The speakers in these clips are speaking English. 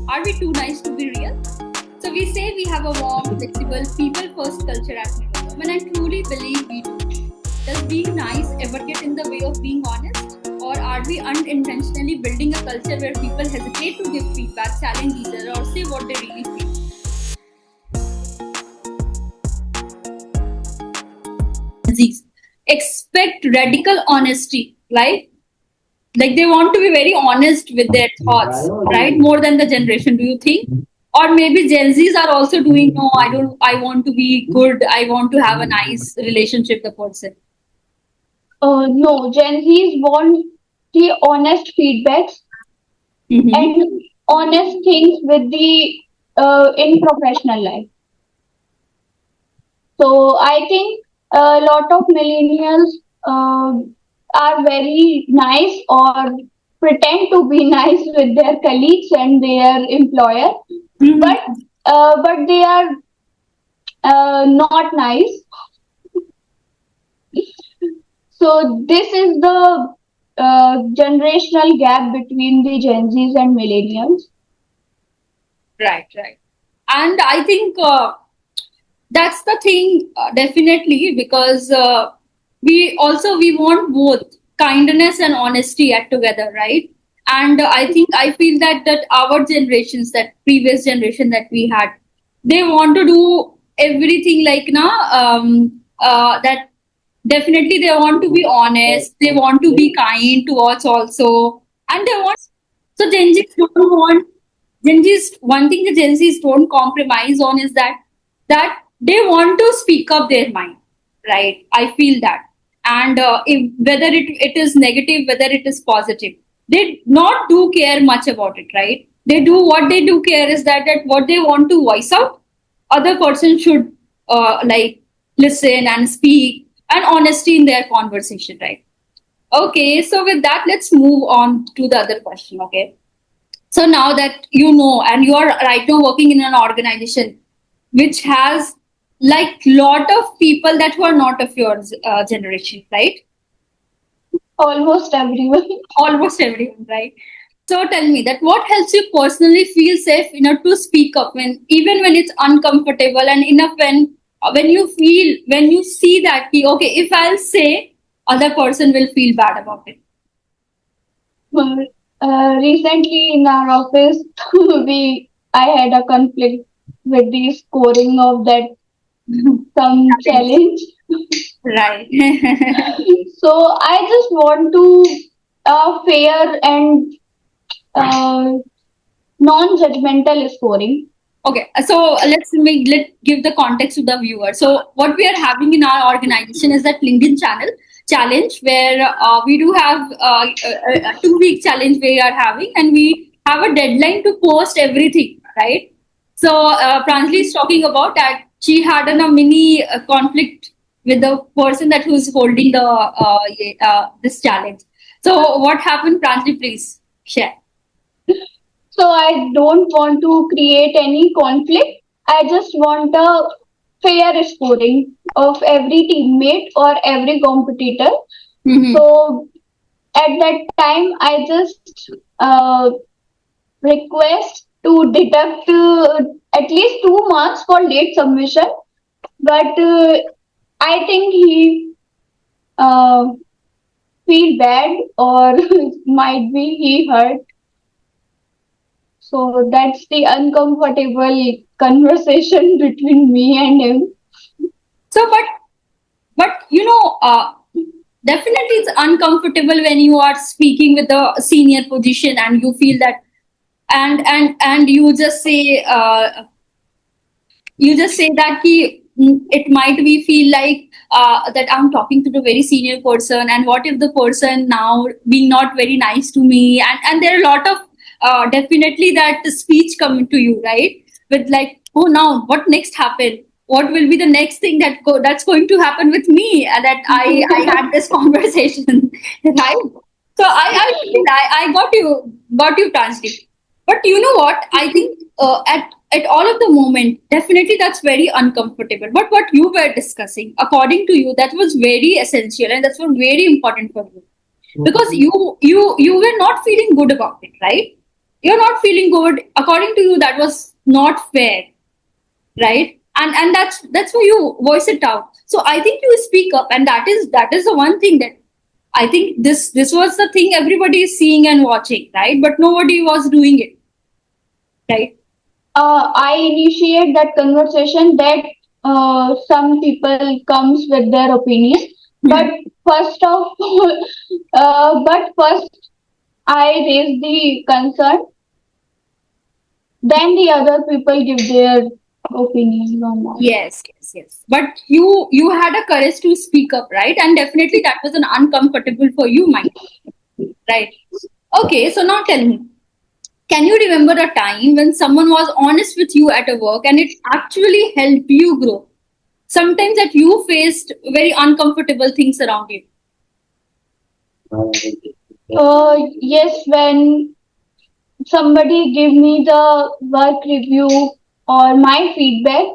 Are we too nice to be real? So we say we have a warm, flexible, people-first culture at Millennium, and I truly believe we do. Does being nice ever get in the way of being honest? Or are we unintentionally building a culture where people hesitate to give feedback, challenge each other, or say what they really feel? Z's expect radical honesty, like they want to be very honest with their thoughts, right? More than the generation, do you think? Or maybe Gen Zs are also doing, no, I don't, I want to be good, I want to have a nice relationship with the person. No, Gen Zs want the honest feedbacks Mm-hmm. and honest things with the in professional life. So I think a lot of millennials are very nice or pretend to be nice with their colleagues and their employer, but Mm-hmm. but they are not nice. So this is the generational gap between the Gen Zs and millennials. Right, right. And I think that's the thing, definitely, because we want both kindness and honesty at together, right? And I think I feel that our generations, that previous generation that we had, they want to do everything like now, that definitely they want to be honest, they want to be kind to us also, and they want. So Gen Zs don't want. Gen Zs, one thing the Gen Zs don't compromise on is that they want to speak up their mind, right? I feel that, and if, whether it is negative, whether it is positive, they not do care much about it, right? They do what they do care is that what they want to voice out, other person should listen and speak and honesty in their conversation, right? Okay, so with that, let's move on to the other question. Okay, so now that you know, and you are right now working in an organization which has like lot of people that who are not of your generation, right? Almost everyone. Almost everyone, right? So tell me that what helps you personally feel safe enough to speak up when even when it's uncomfortable, and enough when you feel when you see that okay, if I'll say, other person will feel bad about it. Recently in our office, we I had a conflict with the scoring of that some challenge. Right. So I just want to fair and uh, non-judgmental scoring. Okay, so let give the context to the viewer. So what we are having in our organization is that LinkedIn channel challenge, where we do have a 2 week challenge we are having, and we have a deadline to post everything, right? So Pranjali is talking about that she had a mini conflict with the person that who's holding the this challenge. So what happened, Pranjali? Please share. So I don't want to create any conflict. I just want a fair scoring of every teammate or every competitor. Mm-hmm. So at that time, I just request to deduct at least 2 marks for late submission. But I think he uh, feel bad or might be he hurt. So that's the uncomfortable conversation between me and him. So, but definitely it's uncomfortable when you are speaking with a senior position and you feel that, and you just say that it might be feel like that I'm talking to the very senior person, and what if the person now being not very nice to me, and there are a lot of definitely that speech coming to you, right? With like, oh, now what next happened, what will be the next thing that's going to happen with me, that I had this conversation, right? So I got you, Pranjali. But you know what? I think at all of the moment, definitely that's very uncomfortable. But what you were discussing, according to you, that was very essential and that's very important for you, because you were not feeling good about it, right? you're not feeling good, according to you that was not fair, right? And that's why you voice it out. So I think you speak up, and that is the one thing that I think this was the thing everybody is seeing and watching, right? But nobody was doing it, right? I initiate that conversation that some people comes with their opinion, but first of but first I raise the concern, then the other people give their opinions on that. Yes. But you had a courage to speak up, right? And definitely that was an uncomfortable for you, mind, right? Okay, so now tell me, can you remember a time when someone was honest with you at a work and it actually helped you grow? Sometimes that you faced very uncomfortable things around you. Yes, when somebody give me the work review or my feedback,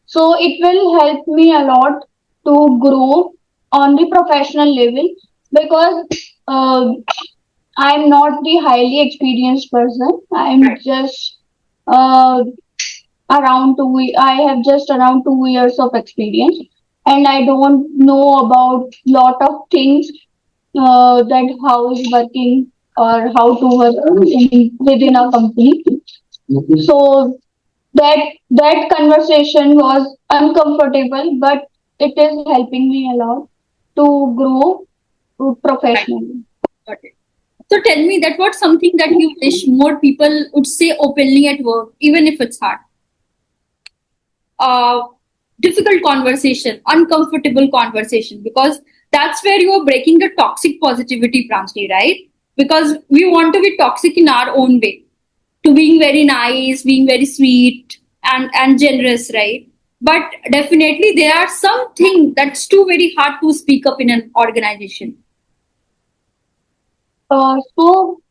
so it will help me a lot to grow on the professional level, because uh, I'm not the highly experienced person. I'm just uh, I have just around 2 years of experience, and I don't know about lot of things, that how is working or how to work within a company. So that conversation was uncomfortable, but it is helping me a lot to grow Right. professionally. Got it. So tell me that what's something that you wish more people would say openly at work, even if it's hard. uh, Difficult conversation, uncomfortable conversation, because that's where you are breaking the toxic positivity, Pranjali, right? Because we want to be toxic in our own way, to being very nice, being very sweet and generous, right? But definitely there are some things that's too very hard to speak up in an organization. So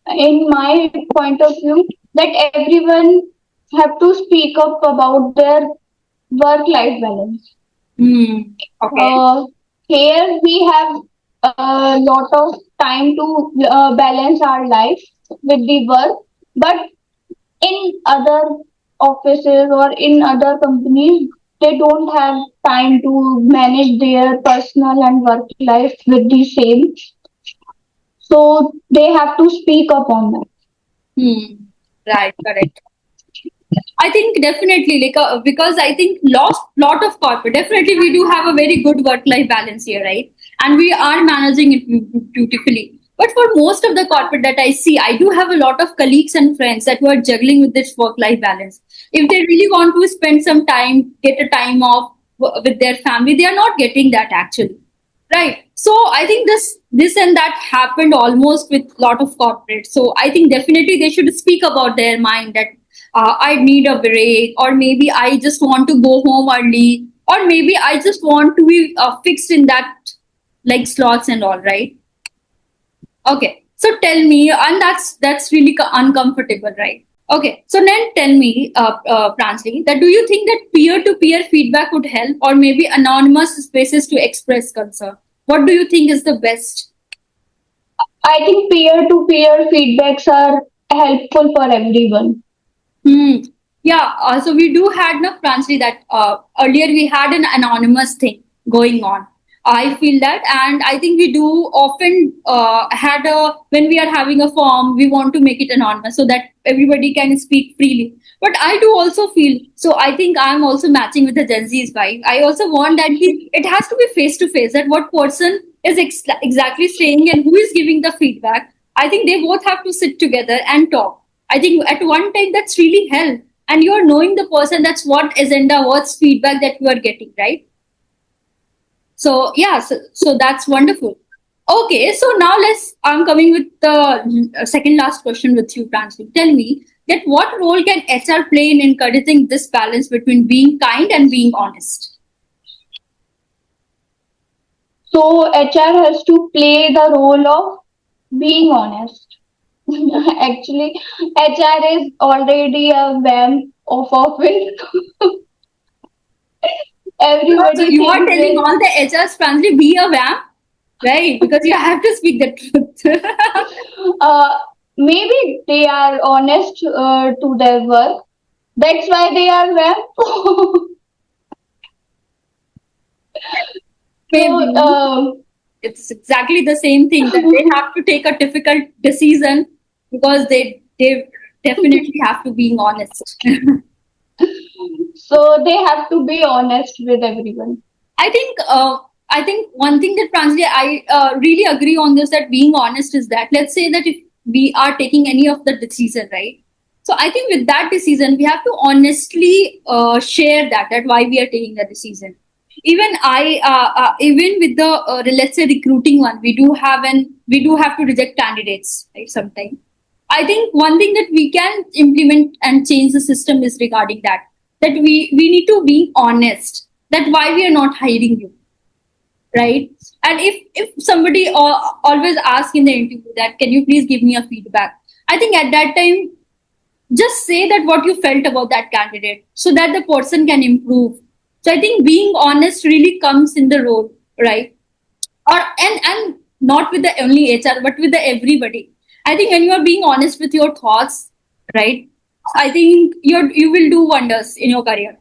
in my point of view, that everyone have to speak up about their work-life balance. Hmm. Okay. Uh, Here we have a lot of time to balance our life with the work, but in other offices or in other companies, they don't have time to manage their personal and work life with the same. So they have to speak up on that. Hmm. Right. Correct. I think definitely, like, because I think lot of corporate, definitely we do have a very good work life balance here, right? And we are managing it beautifully. But for most of the corporate that I see, I do have a lot of colleagues and friends that who are juggling with this work life balance. If they really want to spend some time, get a time off with their family, they are not getting that actually. Right. So I think this and that happened almost with lot of corporates. So I think definitely they should speak about their mind that I need a break, or maybe I just want to go home early, or maybe I just want to be fixed in that like slots and all. Right. Okay. So tell me, and that's really uncomfortable, right? Okay. So then tell me, Pranjali, that do you think that peer-to-peer feedback would help, or maybe anonymous spaces to express concern? What do you think is the best? I think peer-to-peer feedbacks are helpful for everyone. Hmm. Yeah. So we do had no Pranjali that earlier we had an anonymous thing going on. I feel that, and I think we do often had a when we are having a form, we want to make it anonymous so that everybody can speak freely. But I do also feel so. I think I'm also matching with the Gen Z's vibe. I also want that it has to be face to face. That what person is exactly saying and who is giving the feedback. I think they both have to sit together and talk. I think at one time that's really help. And you're knowing the person, that's what agenda, what's feedback that you are getting, right? So yeah, so that's wonderful. Okay, so now I'm coming with the second last question with you, Pranjali. Tell me that what role can HR play in encouraging this balance between being kind and being honest? So HR has to play the role of being honest. Actually, HR is already a vamp of office. So Everybody you are thinks telling all the HRs, Pranjali, be a vamp, right? Because you have to speak the truth. uh, maybe they are honest to their work. That's why they are well. So, Maybe it's exactly the same thing that they have to take a difficult decision because they definitely have to being honest. so they have to be honest with everyone. I think I think one thing that Pranjali, I really agree on this, that being honest is that, let's say that if we are taking any of the decision, right? So I think with that decision we have to honestly share that why we are taking the decision. Even even with the let's say recruiting one, we do have to reject candidates, right? Sometimes I think one thing that we can implement and change the system is regarding that we need to be honest that why we are not hiring you, right? And if somebody always asks in the interview that can you please give me a feedback, I think at that time just say that what you felt about that candidate so that the person can improve. So I think being honest really comes in the role, right? Or and not with the only HR but with the everybody. I think when you are being honest with your thoughts, right, I think you will do wonders in your career.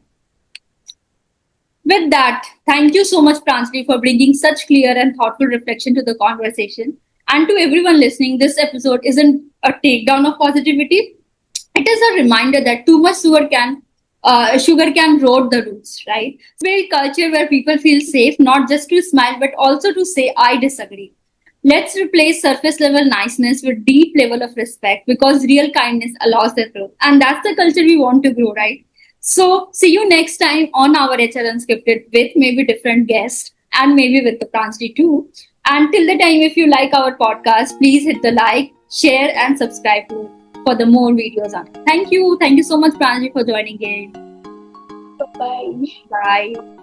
With that, thank you so much, Pranjali, for bringing such clear and thoughtful reflection to the conversation. And to everyone listening, this episode isn't a takedown of positivity. It is a reminder that too much sugar can erode the roots, right? It's a culture where people feel safe, not just to smile, but also to say, I disagree. Let's replace surface level niceness with deep level of respect because real kindness allows the growth. And that's the culture we want to grow, right? So see you next time on our HR Unscripted with maybe different guests and maybe with the Pranjali too. And till the time, if you like our podcast, please hit the like, share, and subscribe to for the more videos on it. Thank you. Thank you so much, Pranjali, for joining in. Bye. Bye.